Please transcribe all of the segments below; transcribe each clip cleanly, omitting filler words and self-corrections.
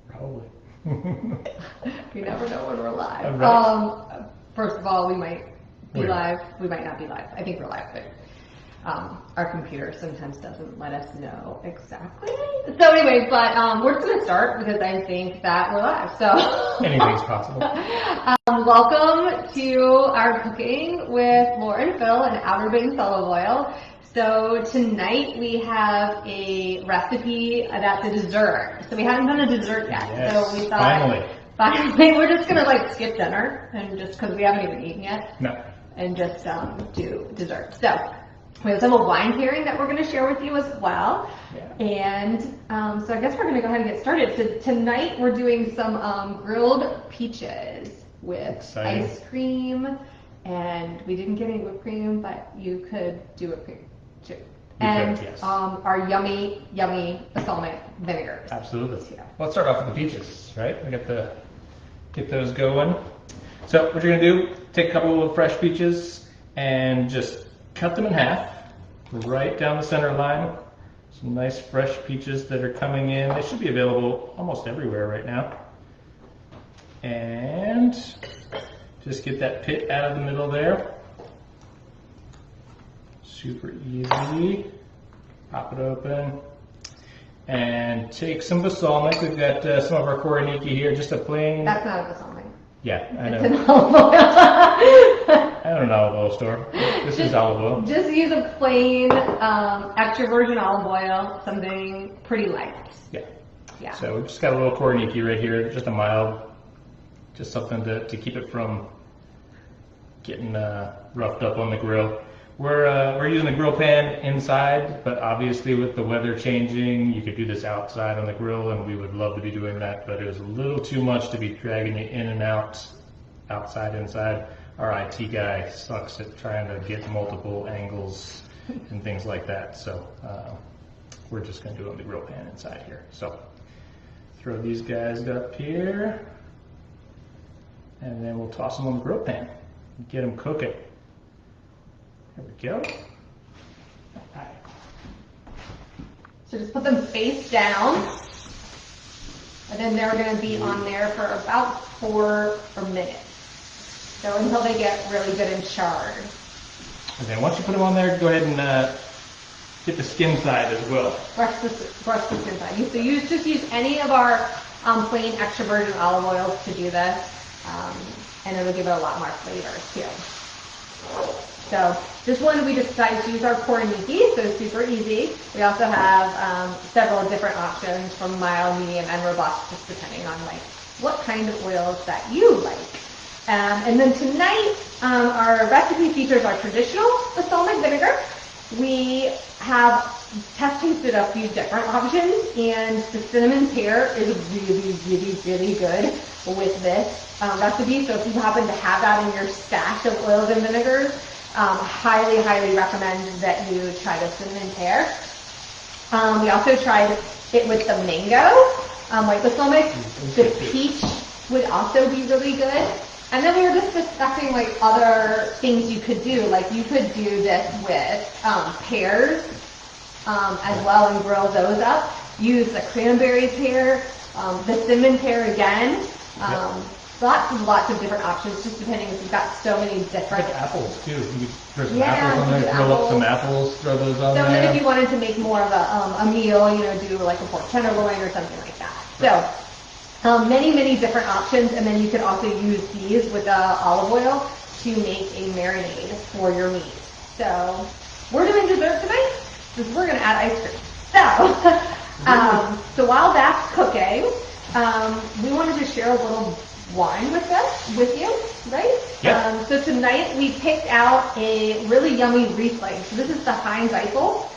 Probably. You never know when we're live. Right. First of all, we might be live. We might not be live. I think we're live, but our computer sometimes doesn't let us know exactly. So anyway, but we're just going to start because I think that we're live. So Anything's possible. Welcome to our cooking with Lauren, Phil, and Outer Banks olive oil. So tonight we have a recipe that's a dessert. So we haven't done a dessert yet. Yes, So we thought finally we're just gonna like skip dinner and just because we haven't even eaten yet. No. And just do dessert. So we have some wine pairing that we're gonna share with you as well. Yeah. And so I guess we're gonna go ahead and get started. So tonight we're doing some grilled peaches with ice cream. And we didn't get any whipped cream, but you could do whipped cream too. And yes. Our yummy balsamic vinegars. Absolutely. Yeah. Well, let's start off with the peaches, right? We got to get those going. So what you're gonna do, take a couple of fresh peaches and just cut them in half, right down the center line. Some nice fresh peaches that are coming in. They should be available almost everywhere right now. And just get that pit out of the middle there. Super easy. Pop it open. And take some balsamic. We've got some of our koroniki here, just a plain... That's not a balsamic. Yeah, I know. It's an olive oil. I don't know olive oil store. This is olive oil. Just use a plain extra virgin olive oil, something pretty light. Yeah. Yeah. So we've just got a little koroniki right here, just a mild, just something to keep it from getting roughed up on the grill. We're using the grill pan inside, but obviously with the weather changing, you could do this outside on the grill, and we would love to be doing that, but it was a little too much to be dragging it in and out, outside, inside. Our IT guy sucks at trying to get multiple angles and things like that, so we're just going to do it on the grill pan inside here. So throw these guys up here, and then we'll toss them on the grill pan and get them cooking. There we go. Right. So just put them face down, and then they're going to be on there for about 4 minutes. So until they get really good and charred. And then once you put them on there, go ahead and get the skin side as well. Brush the skin side. So you just use any of our plain extra virgin olive oils to do this, and it'll give it a lot more flavor too. So this one we decided to use our koroniki, so super easy. We also have several different options from mild, medium, and robust, just depending on like what kind of oils that you like. And then tonight, our recipe features our traditional balsamic vinegar. We have tested a few different options, and the cinnamon pear is really good with this recipe. So if you happen to have that in your stash of oils and vinegars, highly recommend that you try the cinnamon pear. We also tried it with the mango, white balsamic. The peach would also be really good. And then we were just discussing like other things you could do. Like you could do this with pears as well and grill those up. Use the cranberry pear, the cinnamon pear again. Lots of different options, just depending if you've got so many different. Like apples too. You could throw some apples on there, grill up some apples, throw those on there. So then if you wanted to make more of a meal, do like a pork tenderloin or something like that. So many different options, and then you could also use these with olive oil to make a marinade for your meat. So we're doing dessert tonight because we're going to add ice cream. So while that's cooking, we wanted to share a little wine with you, right? Yeah. So tonight we picked out a really yummy Riesling. So this is the Heinz Eifel.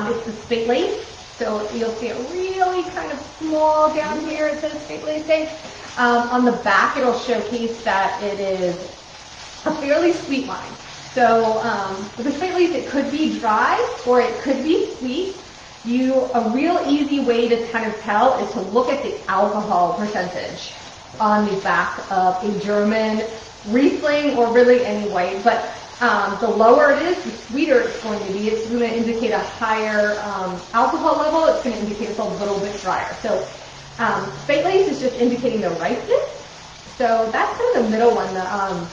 It's the Spätlese. So you'll see it really kind of small down here. It says Spätlese. On the back, it'll showcase that it is a fairly sweet wine. So with the Spätlese, it could be dry or it could be sweet. A real easy way to kind of tell is to look at the alcohol percentage on the back of a German Riesling or really any white, but the lower it is, the sweeter it's going to be. It's going to indicate a higher alcohol level. It's going to indicate it's a little bit drier. So spate lace is just indicating the ripeness. So that's kind of the middle one. The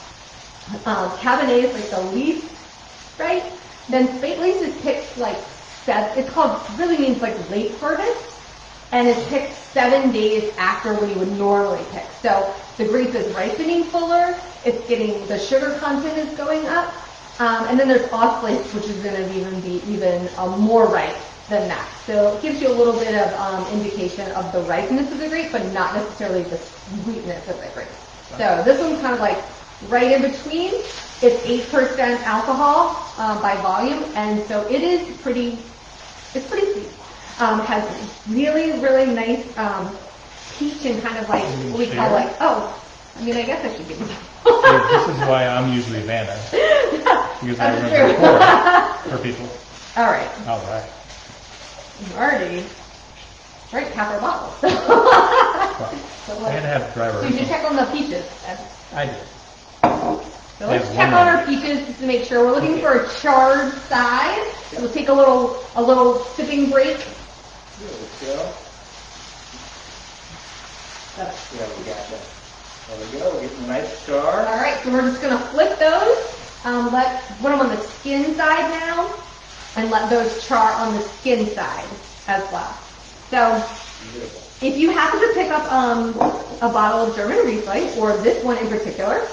Cabernet is like the least right. Then spate lace is picked like it's called, really means like late harvest, and it's picked 7 days after when you would normally pick. So the grape is ripening fuller, it's getting, the sugar content is going up, and then there's oscillate, which is going to be even more ripe than that. So it gives you a little bit of indication of the ripeness of the grape, but not necessarily the sweetness of the grape. So this one's kind of like right in between. It's 8% alcohol by volume, and so it is pretty, it's pretty sweet. Has really, really nice peach and kind of like what we call like, I mean, I guess I should give you This is why I'm usually Vanna. Because I remember for people. All right. All right. You already drank half our bottle. I had to have dry So you should check on the peaches. I did. So let's check on our peaches just to make sure. We're looking for a charred side. So we'll take a little sipping break. There we go. Yeah, we got that. There we go. We're getting a nice char. All right, so we're just going to flip those. Put them on the skin side now, and let those char on the skin side as well. So if you happen to pick up a bottle of German Riesling, or this one in particular,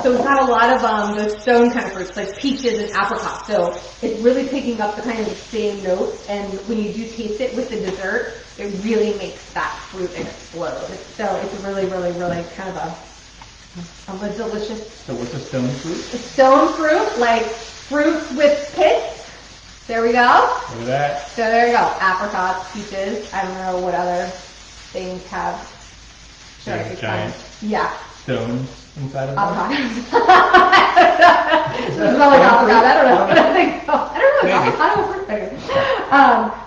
so we've got a lot of those stone kind of fruits, like peaches and apricots. So it's really picking up the kind of the same notes, and when you do taste it with the dessert, it really makes that fruit explode. So it's really, really, really kind of a delicious. So what's a stone fruit? A stone fruit, like fruit with pits. There we go. Look at that. So there you go. Apricots, peaches. I don't know what other things have. Giant Yeah. stones inside of them. Avocados. It smells like avocado. I don't know. I don't know. Avocado fruit. Anyway.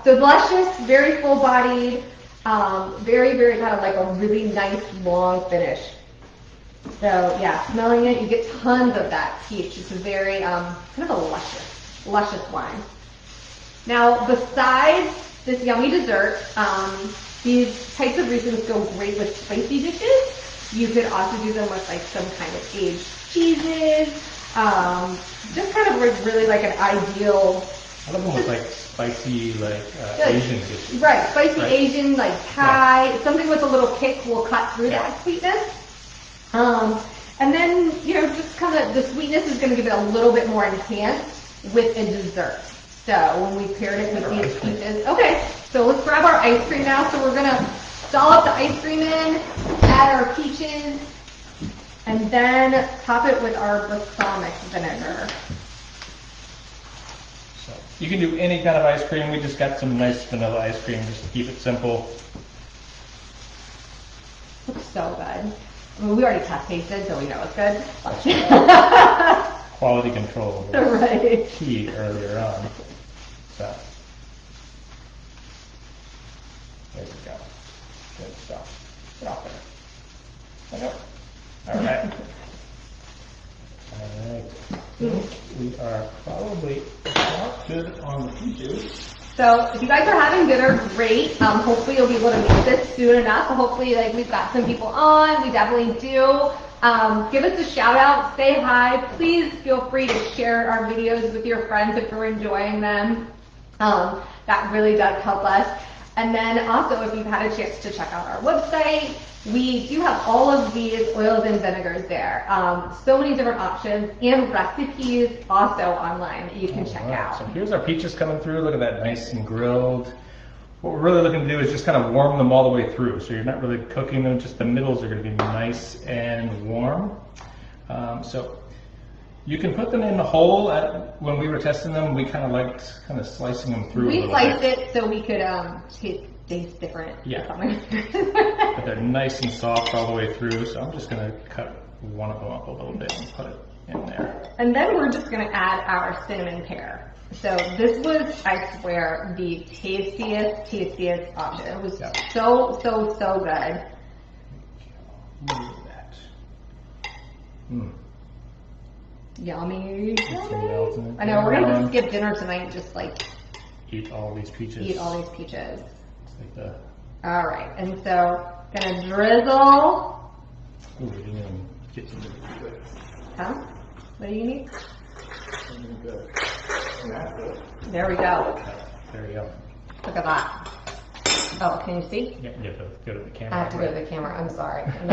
So luscious, very full-bodied, very, very kind of like a really nice long finish. So yeah, smelling it, you get tons of that peach. It's a very kind of a luscious wine. Now, besides this yummy dessert, these types of Rieslings go great with spicy dishes. You could also do them with like some kind of aged cheeses. Just kind of like really like an ideal. I love them with like spicy, like Asian dishes. Right, spicy Right. Asian, like Thai. Something with a little kick will cut through that sweetness. And then, you know, just kind of the sweetness is going to give it a little bit more enhanced with a dessert. So when we paired it with these peaches. Okay, so let's grab our ice cream now. So we're going to dollop the ice cream in, add our peaches, and then top it with our balsamic vinegar. So you can do any kind of ice cream. We just got some nice vanilla ice cream just to keep it simple. Looks so good. I mean, we already test tasted, so we know it's good. Quality control was Right. key earlier on. So there we go. Good stuff. Get off there. All right. All right. We are probably not good on the peaches. So if you guys are having dinner, great. Hopefully you'll be able to make this soon enough. Hopefully, like, we've got some people on. We definitely do. Give us a shout out. Say hi. Please feel free to share our videos with your friends if you're enjoying them. That really does help us. And then also, if you've had a chance to check out our website, we do have all of these oils and vinegars there. So many different options and recipes also online that you can check out. So here's our peaches coming through. Look at that, nice and grilled. What we're really looking to do is just kind of warm them all the way through. So you're not really cooking them, just the middles are going to be nice and warm. So you can put them in the whole. When we were testing them, we kind of liked slicing them through. We sliced it so we could taste different. Yeah. But they're nice and soft all the way through. So I'm just going to cut one of them up a little bit and put it in there. And then we're just going to add our cinnamon pear. So this was, I swear, the tastiest option. It was so good. Look at that. Yummy. Some melts in it. I know, we're gonna just skip dinner tonight, just like Eat all these peaches. eat all these peaches. It's like the. All right, and so gonna drizzle. Ooh, we didn't even get to the. Huh? What do you need? Something good. And that's good. There we go. There you go. Look at that. Oh, can you see? Yeah, you have to go to the camera. I have to go right? to the camera. I'm sorry. I'm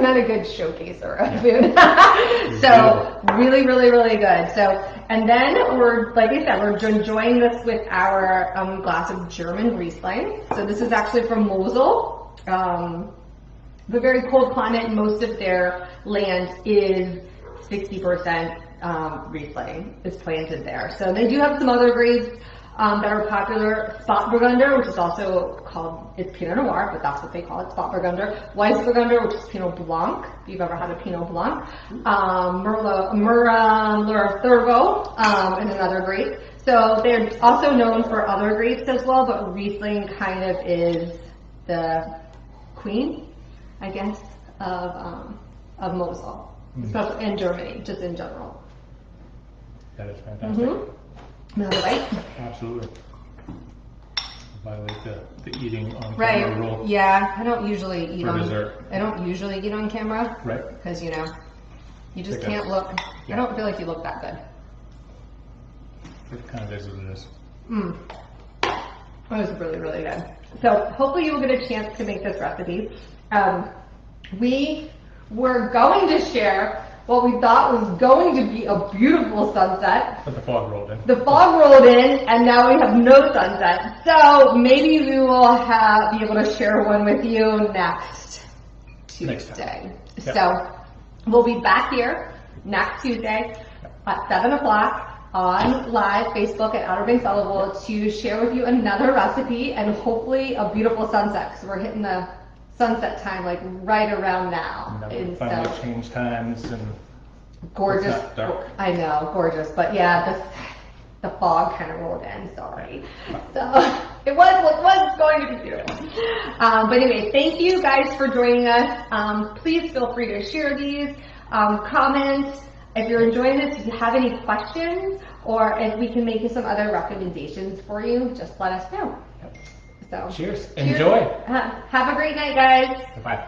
not a good showcaser of food. So really, really, really good. So, and then we're, like I said, we're enjoying this with our glass of German Riesling. So this is actually from Mosel. The very cold climate, most of their land is 60% Riesling is planted there. So they do have some other grades that are popular. Spotburgunder, which is also called, it's Pinot Noir, but that's what they call it, Spotburgunder. Weissburgunder, which is Pinot Blanc, if you've ever had a Pinot Blanc. Merlot Thurgo is another grape. So they're also known for other grapes as well, but Riesling kind of is the queen, I guess, of Mosel, especially in Germany, just in general. That is fantastic. Another bite? Absolutely. Violate the eating on Right. camera rule. Yeah, I don't usually eat For on dessert. I don't usually eat on camera. Right. Because you just Okay. can't look. Yeah. I don't feel like you look that good. It kind of is what it is. It was really, really good. So hopefully you will get a chance to make this recipe. We were going to share what we thought was going to be a beautiful sunset. But the fog rolled in. The fog rolled in, and now we have no sunset. So maybe we will be able to share one with you next Tuesday. Yep. So we'll be back here next Tuesday at 7 o'clock on live Facebook at Outer Banks Olive Oil to share with you another recipe and hopefully a beautiful sunset, because we're hitting the sunset time like right around now. And finally change times and Gorgeous. it's not dark. I know, gorgeous. But yeah, the fog kind of rolled in, sorry. So it was going to be beautiful. But anyway, thank you guys for joining us. Please feel free to share these, comment. If you're enjoying this, if you have any questions, or if we can make some other recommendations for you, just let us know. So Cheers. Enjoy. Have a great night, guys. Bye.